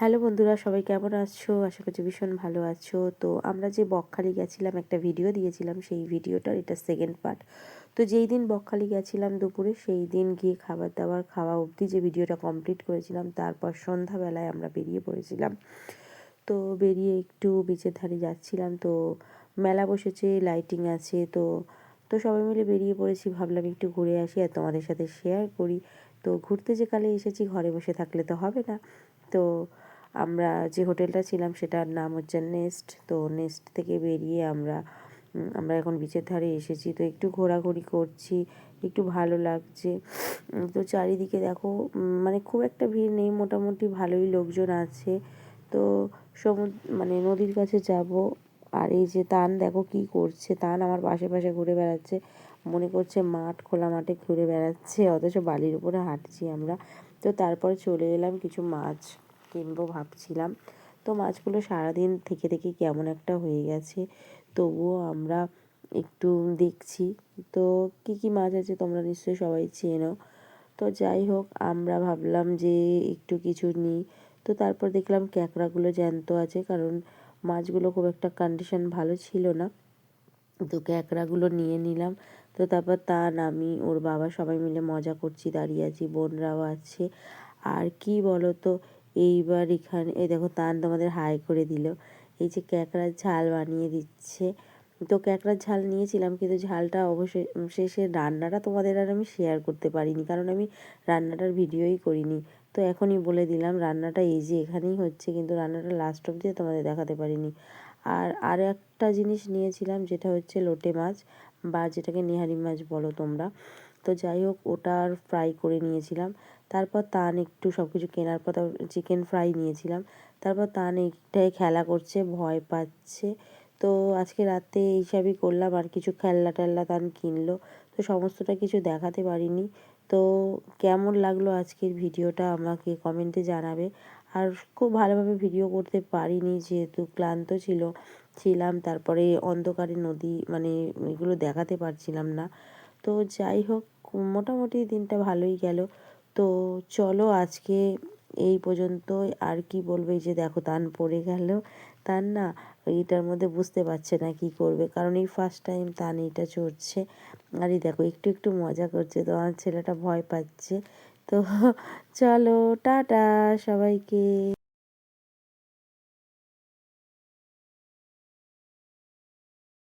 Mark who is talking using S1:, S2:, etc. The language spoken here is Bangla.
S1: হ্যালো বন্ধুরা, সবাই কেমন আছো? আশা করছি ভীষণ ভালো আছো। তো আমরা যে বকখালি গেছিলাম, একটা ভিডিও দিয়েছিলাম, সেই ভিডিওটার এটা সেকেন্ড পার্ট। তো যেই দিন বকখালি গেছিলাম দুপুরে, সেই দিন গিয়ে খাবার দাবার খাওয়া অবধি যে ভিডিওটা কমপ্লিট করেছিলাম, তারপর সন্ধ্যাবেলায় আমরা বেরিয়ে পড়েছিলাম। তো বেরিয়ে একটু বিচের ধারে যাচ্ছিলাম। তো মেলা বসেছে, লাইটিং আছে। তো তো সবাই মিলে বেরিয়ে পড়েছি, ভাবলাম একটু ঘুরে আসি আর তোমাদের সাথে শেয়ার করি। তো ঘুরতে যে কালে এসেছি, ঘরে বসে থাকলে তো হবে না। তো আমরা যে হোটেলটা ছিলাম সেটার নাম হচ্ছে নেস্ট। তো নেস্ট থেকে বেরিয়ে আমরা এখন বিচের ধারে এসেছি। তো একটু ঘোরাঘুরি করছি, একটু ভালো লাগছে। তো চারিদিকে দেখো, মানে খুব একটা ভিড় নেই, মোটামুটি ভালোই লোকজন আছে। তো মানে নদীর কাছে যাব। আর এই যে তান দেখো কি করছে, তান আমার পাশে পাশে ঘুরে বেড়াচ্ছে, মনে করছে মাঠ, খোলা মাঠে ঘুরে বেড়াচ্ছে, অথচ বালির উপরে হাঁটছি আমরা। তো তারপরে চলে এলাম, কিছু মাছ কিনবো ভাবছিলাম। তো মাছগুলো সারাদিন থেকে থেকে কেমন একটা হয়ে গেছে, তবুও আমরা একটু দেখছি। তো কী কী মাছ আছে তোমরা নিশ্চয়ই সবাই চেনো। তো যাই হোক, আমরা ভাবলাম যে একটু কিছু নিই। তো তারপর দেখলাম ক্যাঁকড়াগুলো জ্যান্ত আছে, কারণ মাছগুলো খুব একটা কন্ডিশন ভালো ছিল না। তো ক্যাঁকড়াগুলো নিয়ে নিলাম। তো তারপর আমি, ওর বাবা সবাই মিলে মজা করছি, দাঁড়িয়ে আছি, বোনরাও আছে। আর কি বলো তো, এইবার এখানে এই দেখো, তোমাদের হাই করে দিল। এই যে ক্যাঁকড়ার ঝাল বানিয়ে দিচ্ছে। তো ক্যাঁকড়ার ঝাল নিয়েছিলাম, কিন্তু ঝালটা অবশ্যই শেষে রান্নাটা তোমাদের আর আমি শেয়ার করতে পারিনি, কারণ আমি রান্নাটার ভিডিওই করিনি। তো এখনই বলে দিলাম, রান্নাটা এই যে এখানেই হচ্ছে, কিন্তু রান্নাটা লাস্ট অবধি তোমাদের দেখাতে পারিনি। আর একটা জিনিস নিয়েছিলাম, যেটা হচ্ছে লোটে মাছ, বা যেটাকে নেহারি মাছ বলো তোমরা। তো যাই হোক, ওটার ফ্রাই করে নিয়েছিলাম। তারপর একটু সব কিছু কেনার পর চিকেন ফ্রাই নিয়েছিলাম। তারপর একটাই খেলা করছে, ভয় পাচ্ছে। তো আজকে রাতে এইসবই করলাম, আর কিছু খেলনা টেলনা কিনলো। তো সমস্তটা কিছু দেখাতে পারিনি। তো কেমন লাগলো আজকের ভিডিওটা আমাকে কমেন্টে জানাবে। আর খুব ভালোভাবে ভিডিও করতে পারিনি, যেহেতু ক্লান্ত ছিলাম, তারপরে অন্ধকারে নদী, মানে এগুলো দেখাতে পারছিলাম না। তো যাই হোক, মোটামুটি দিনটা ভালোই গেল। তো চলো আজকে এই পর্যন্তই। আর কি বলবো, এই যে দেখো পড়ে গেল। না, এইটার মধ্যে বুঝতে পারছে না কি করবে, কারণ এই ফার্স্ট টাইম এইটা চড়ছে। আর এই দেখো একটু একটু মজা করছে, তো আমার ছেলেটা ভয় পাচ্ছে। তো চলো, টাটা সবাইকে।